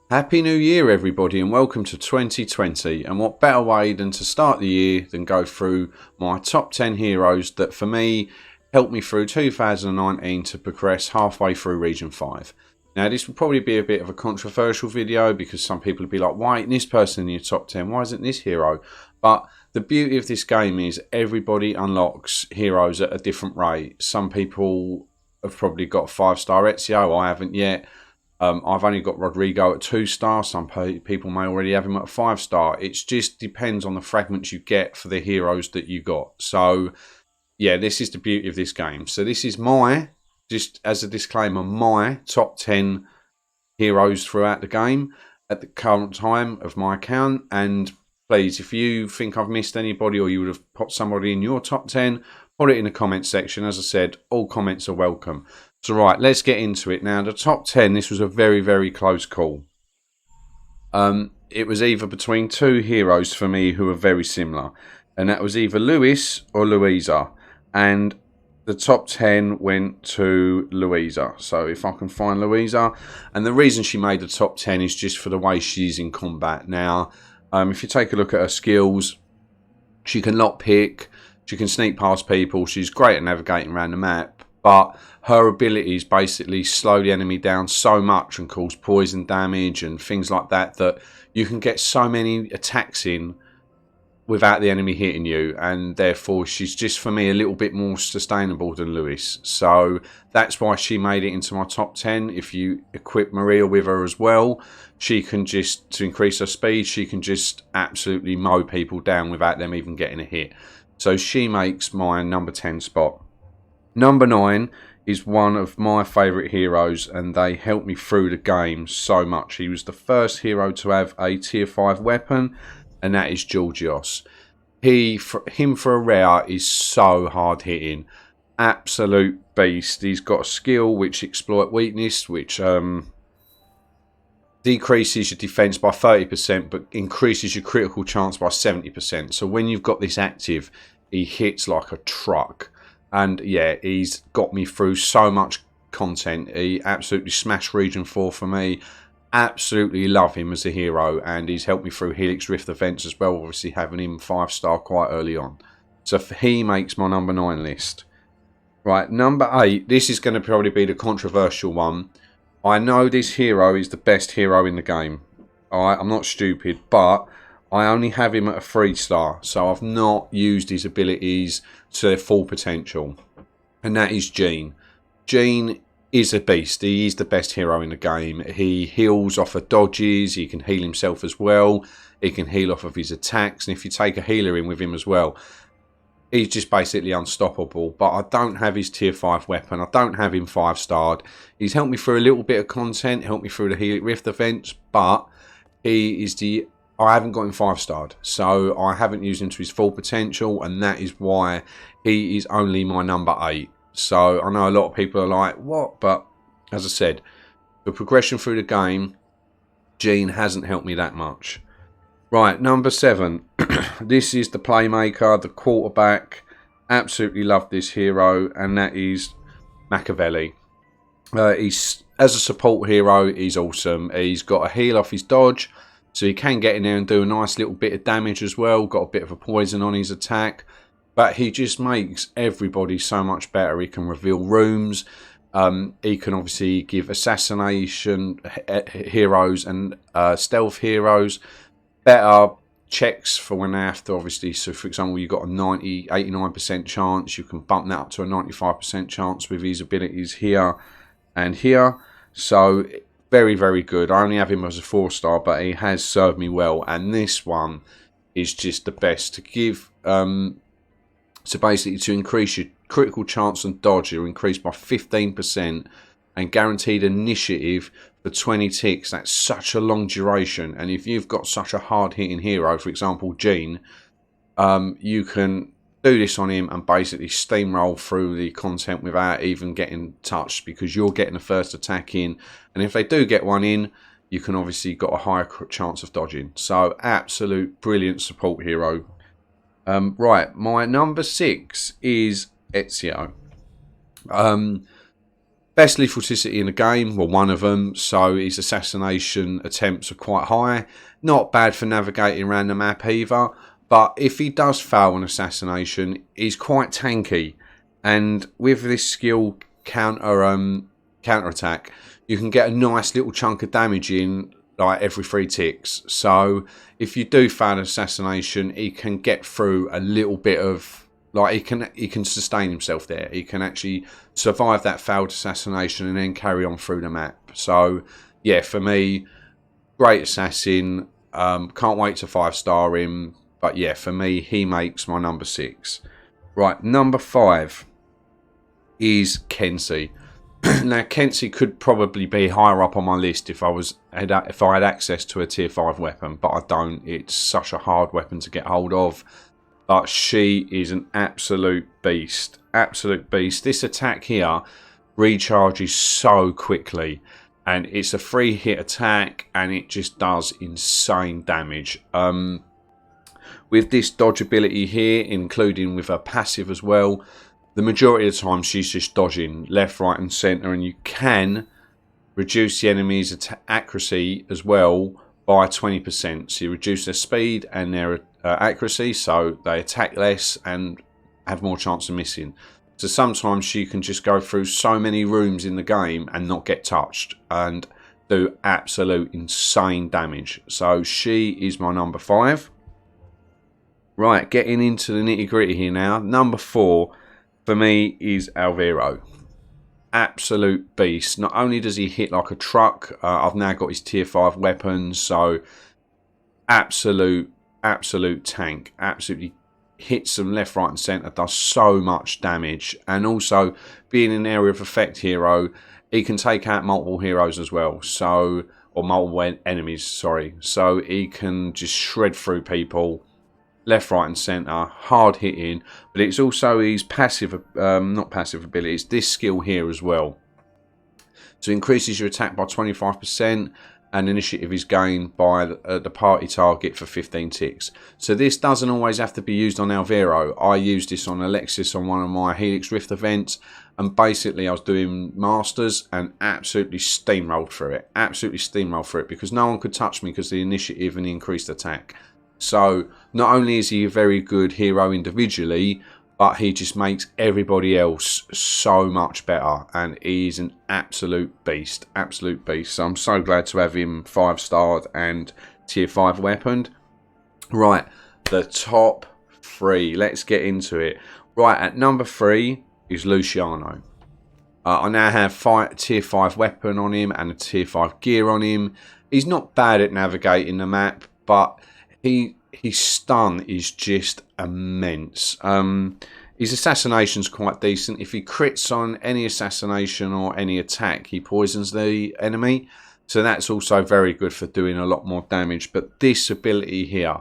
Happy New Year, everybody, and welcome to 2020. And what better way than to start the year than go through my top 10 heroes that, for me, helped me through 2019 to progress halfway through Region 5. Now, this will probably be a bit of a controversial video because some people will be like, why isn't this person in your top 10? Why isn't this hero? But the beauty of this game is everybody unlocks heroes at a different rate. Some people have probably got 5-star Ezio, I haven't yet. I've only got Rodrigo at 2-star. Some people may already have him at 5-star. It just depends on the fragments you get for the heroes that you got. So, yeah, this is the beauty of this game. So this is just as a disclaimer, my top 10 heroes throughout the game at the current time of my account. And please, if you think I've missed anybody or you would have put somebody in your top 10, put it in the comments section. As I said, all comments are welcome. So right, let's get into it. Now, the top 10, this was a very, very close call. It was either between two heroes for me who are very similar. And that was either Lewis or Louisa. And the top 10 went to Louisa. So if I can find Louisa. And the reason she made the top 10 is just for the way she's in combat. Now, if you take a look at her skills, she can lockpick. She can sneak past people. She's great at navigating around the map. But her abilities basically slow the enemy down so much and cause poison damage and things like that that you can get so many attacks in without the enemy hitting you. And therefore, she's just, for me, a little bit more sustainable than Lewis. So that's why she made it into my top 10. If you equip Maria with her as well, she can just, to increase her speed, she can just absolutely mow people down without them even getting a hit. So she makes my number 10 spot. Number 9 is one of my favourite heroes, and they helped me through the game so much. He was the first hero to have a tier 5 weapon, and that is Georgios. Him for a rare is so hard hitting. Absolute beast. He's got a skill which exploit weakness, which decreases your defense by 30%, but increases your critical chance by 70%. So when you've got this active, he hits like a truck. And yeah, he's got me through so much content. He absolutely smashed Region 4 for me. Absolutely love him as a hero, and he's helped me through Helix Rift events as well, obviously having him 5-star quite early on. So he makes my number 9 list. Right, number 8, this is going to probably be the controversial one. I know this hero is the best hero in the game. Alright, I'm not stupid, but I only have him at a 3-star, so I've not used his abilities to their full potential. And that is Jean. Jean is a beast. He is the best hero in the game. He heals off of dodges. He can heal himself as well. He can heal off of his attacks. And if you take a healer in with him as well, he's just basically unstoppable. But I don't have his tier 5 weapon. I don't have him 5-starred. He's helped me through a little bit of content, helped me through the Helix Rift events, but he is I haven't got him 5-starred, so I haven't used him to his full potential, and that is why he is only my number 8. So I know a lot of people are like, what? But as I said, the progression through the game, Jean hasn't helped me that much. Right, number 7. This is the playmaker, the quarterback. Absolutely love this hero, and that is Machiavelli. He's, as a support hero, he's awesome. He's got a heal off his dodge, so he can get in there and do a nice little bit of damage as well. Got a bit of a poison on his attack. But he just makes everybody so much better. He can reveal rooms. He can obviously give assassination heroes and stealth heroes better checks for when they have to, obviously. So, for example, you've got a 89% chance. You can bump that up to a 95% chance with his abilities here and here. So very, very good. I only have him as a 4-star, but he has served me well. And this one is just the best to give. So basically, to increase your critical chance and dodge, you're increased by 15%, and guaranteed initiative for 20 ticks. That's such a long duration. And if you've got such a hard-hitting hero, for example, Jean, you can do this on him and basically steamroll through the content without even getting touched, because you're getting the first attack in, and if they do get one in, you can obviously got a higher chance of dodging. So absolute brilliant support hero. Right, my number 6 is Ezio. Best lethality in the game, well, one of them, so his assassination attempts are quite high. Not bad for navigating around the map either, but if he does fail an assassination, he's quite tanky. And with this skill counter-attack, you can get a nice little chunk of damage in like every 3 ticks. So if you do fail an assassination, he can get through a little bit of... Like, he can sustain himself there. He can actually survive that failed assassination and then carry on through the map. So, yeah, for me, great assassin. Can't wait to 5-star him. But, yeah, for me, he makes my number 6. Right, number 5 is Kenzie. Now, Kenzie could probably be higher up on my list if I had access to a tier 5 weapon. But I don't. It's such a hard weapon to get hold of. But she is an absolute beast. Absolute beast. This attack here recharges so quickly. And it's a 3-hit attack. And it just does insane damage. With this dodge ability here, including with her passive as well, the majority of the time she's just dodging left, right and centre. And you can reduce the enemy's accuracy as well by 20%. So you reduce their speed and their accuracy, so they attack less and have more chance of missing. So sometimes she can just go through so many rooms in the game and not get touched and do absolute insane damage. So she is my number 5. Right, getting into the nitty gritty here now. Number 4 for me is Alvaro. Absolute beast. Not only does he hit like a truck, I've now got his tier 5 weapons, so absolute tank. Absolutely hits them left, right and centre, does so much damage. And also, being an area of effect hero, he can take out multiple heroes as well, so, or multiple enemies, sorry. So he can just shred through people left, right and centre, hard hitting. But it's also his passive, not passive ability, it's this skill here as well. So it increases your attack by 25%. And initiative is gained by the party target for 15 ticks. So this doesn't always have to be used on Alvaro. I used this on Alexis on one of my Helix Rift events. And basically I was doing Masters and absolutely steamrolled through it. Absolutely steamrolled through it because no one could touch me because of the initiative and the increased attack. So not only is he a very good hero individually, but he just makes everybody else so much better. And he's an absolute beast. Absolute beast. So I'm so glad to have him 5-starred and tier 5 weaponed. Right. The top 3. Let's get into it. Right. At number 3 is Luciano. I now have tier 5 weapon on him and a tier 5 gear on him. He's not bad at navigating the map, but his stun is just immense. His assassination's quite decent. If he crits on any assassination or any attack, he poisons the enemy. So that's also very good for doing a lot more damage. But this ability here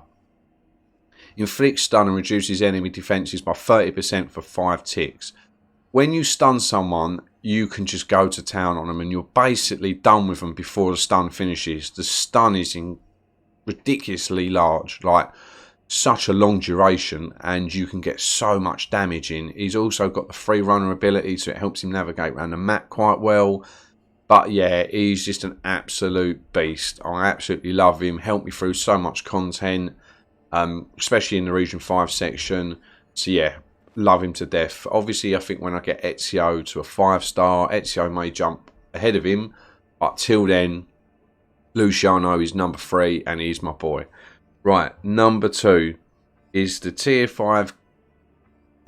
inflicts stun and reduces enemy defenses by 30% for 5 ticks. When you stun someone, you can just go to town on them and you're basically done with them before the stun finishes. The stun is ridiculously large, like such a long duration, and you can get so much damage in. He's also got the free runner ability, so it helps him navigate around the map quite well. But yeah, he's just an absolute beast. I absolutely love him. Helped me through so much content, especially in the Region 5 section. So yeah, love him to death. Obviously, I think when I get Ezio to a 5-star, Ezio may jump ahead of him, but till then, Luciano is number 3 and he's my boy. Right, number 2 is the tier 5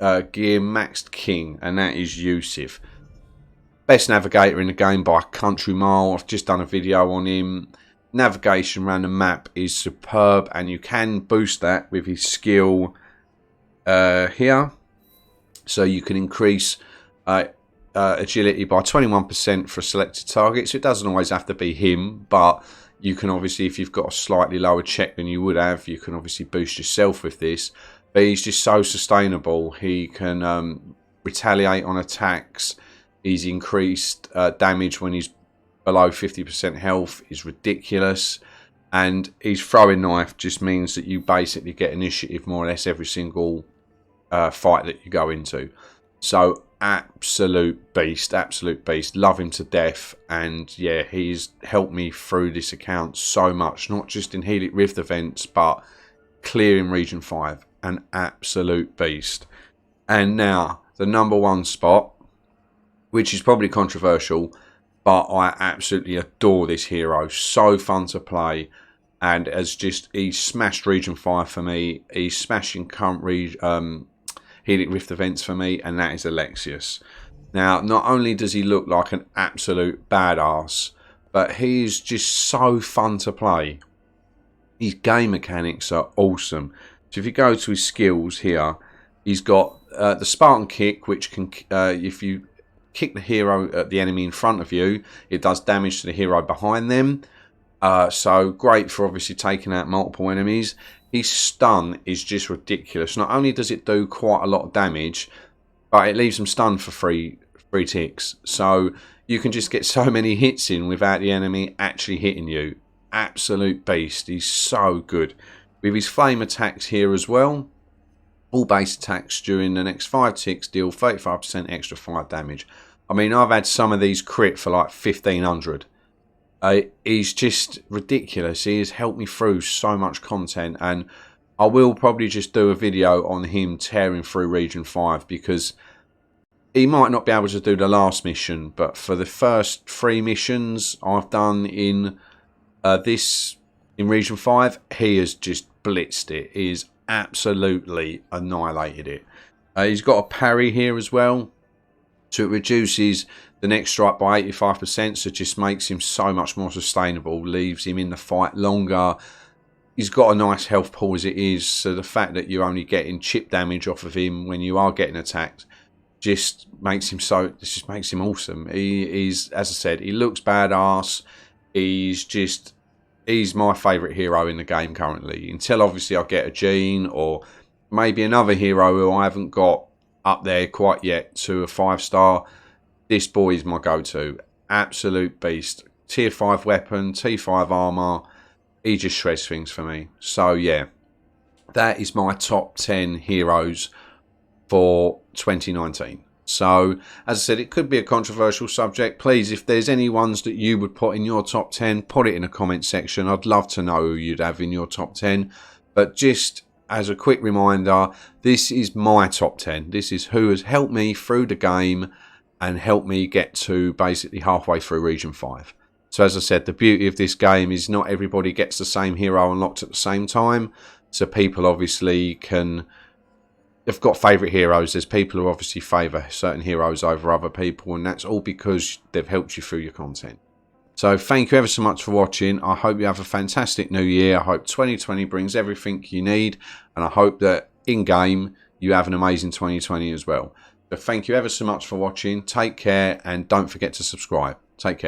gear maxed king, and that is Yusuf. Best navigator in the game by a country mile. I've just done a video on him. Navigation around the map is superb, and you can boost that with his skill here. So you can increase agility by 21% for a selected target. So it doesn't always have to be him, but you can obviously, if you've got a slightly lower check than you would have, you can obviously boost yourself with this. But he's just so sustainable. He can retaliate on attacks. He's increased damage when he's below 50% health is ridiculous. And his throwing knife just means that you basically get initiative more or less every single fight that you go into. So absolute beast, absolute beast. Love him to death, and yeah, he's helped me through this account so much, not just in Helix Rift events, but clearing Region 5. An absolute beast. And now the number one spot, which is probably controversial, but I absolutely adore this hero. So fun to play, and he's smashed Region 5 for me. He's smashing current Helix Rift events for me, and that is Alexius. Now, not only does he look like an absolute badass, but he's just so fun to play. His game mechanics are awesome. So if you go to his skills here, he's got the Spartan kick, which can, if you kick the hero at the enemy in front of you, it does damage to the hero behind them. So great for obviously taking out multiple enemies. His stun is just ridiculous. Not only does it do quite a lot of damage, but it leaves them stunned for three ticks. So you can just get so many hits in without the enemy actually hitting you. Absolute beast. He's so good. With his flame attacks here as well, all base attacks during the next 5 ticks deal 35% extra fire damage. I mean, I've had some of these crit for like 1500. He's just ridiculous. He has helped me through so much content, and I will probably just do a video on him tearing through Region 5, because he might not be able to do the last mission, but for the first 3 missions I've done in in Region 5, he has just blitzed it. He has absolutely annihilated it. He's got a parry here as well, so it reduces the next strike by 85%, so it just makes him so much more sustainable, leaves him in the fight longer. He's got a nice health pool as it is, so the fact that you're only getting chip damage off of him when you are getting attacked just makes him awesome. He's, as I said, he looks badass. He's my favourite hero in the game currently, until obviously I get a Jean or maybe another hero who I haven't got up there quite yet to a 5-star. This boy is my go-to. Absolute beast. Tier 5 weapon, T5 armour. He just shreds things for me. So yeah, that is my top 10 heroes for 2019. So, as I said, it could be a controversial subject. Please, if there's any ones that you would put in your top 10, put it in the comment section. I'd love to know who you'd have in your top 10. But just as a quick reminder, this is my top 10. This is who has helped me through the game and helped me get to basically halfway through Region 5. So as I said, the beauty of this game is not everybody gets the same hero unlocked at the same time. So people obviously they've got favourite heroes. There's people who obviously favour certain heroes over other people, and that's all because they've helped you through your content. So thank you ever so much for watching. I hope you have a fantastic new year. I hope 2020 brings everything you need, and I hope that in-game you have an amazing 2020 as well. So thank you ever so much for watching. Take care, and don't forget to subscribe. Take care.